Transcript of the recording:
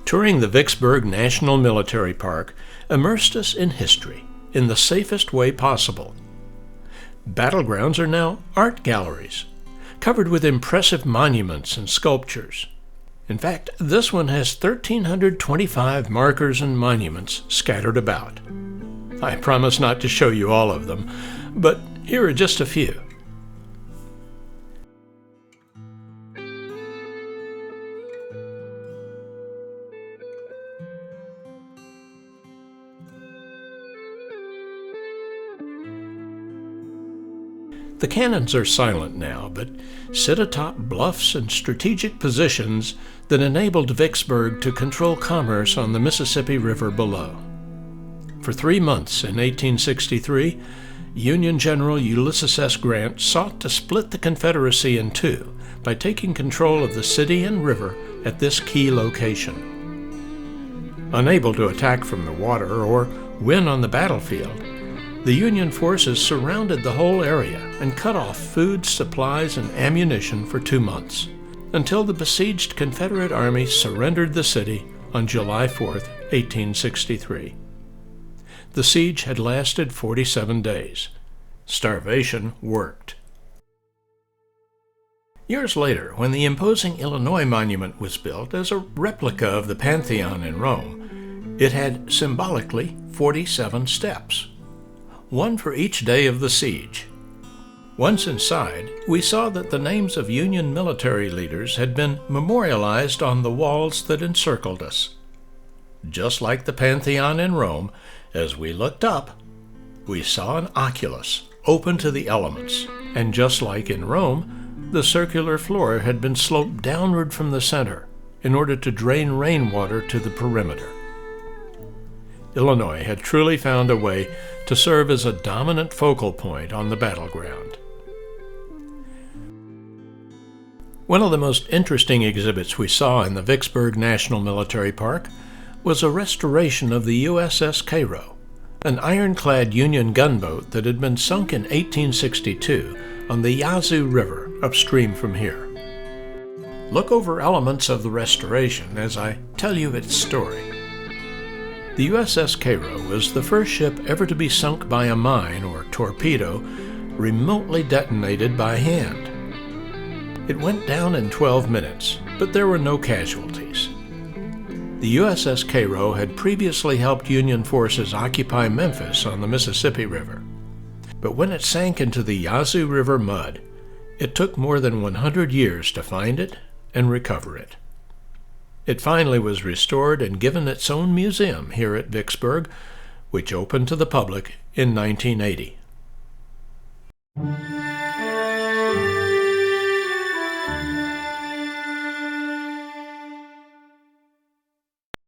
Touring the Vicksburg National Military Park immersed us in history in the safest way possible. Battlegrounds are now art galleries, covered with impressive monuments and sculptures. In fact, this one has 1,325 markers and monuments scattered about. I promise not to show you all of them, but here are just a few. The cannons are silent now, but sit atop bluffs and strategic positions that enabled Vicksburg to control commerce on the Mississippi River below. For 3 months in 1863, Union General Ulysses S. Grant sought to split the Confederacy in two by taking control of the city and river at this key location. Unable to attack from the water or win on the battlefield, the Union forces surrounded the whole area and cut off food, supplies, and ammunition for 2 months, until the besieged Confederate Army surrendered the city on July 4, 1863. The siege had lasted 47 days. Starvation worked. Years later, when the imposing Illinois Monument was built as a replica of the Pantheon in Rome, it had symbolically 47 steps, one for each day of the siege. Once inside, we saw that the names of Union military leaders had been memorialized on the walls that encircled us. Just like the Pantheon in Rome, as we looked up, we saw an oculus open to the elements, and just like in Rome, the circular floor had been sloped downward from the center in order to drain rainwater to the perimeter. Illinois had truly found a way to serve as a dominant focal point on the battleground. One of the most interesting exhibits we saw in the Vicksburg National Military Park was a restoration of the USS Cairo, an ironclad Union gunboat that had been sunk in 1862 on the Yazoo River upstream from here. Look over elements of the restoration as I tell you its story. The USS Cairo was the first ship ever to be sunk by a mine or torpedo remotely detonated by hand. It went down in 12 minutes, but there were no casualties. The USS Cairo had previously helped Union forces occupy Memphis on the Mississippi River. But when it sank into the Yazoo River mud, it took more than 100 years to find it and recover it. It finally was restored and given its own museum here at Vicksburg, which opened to the public in 1980.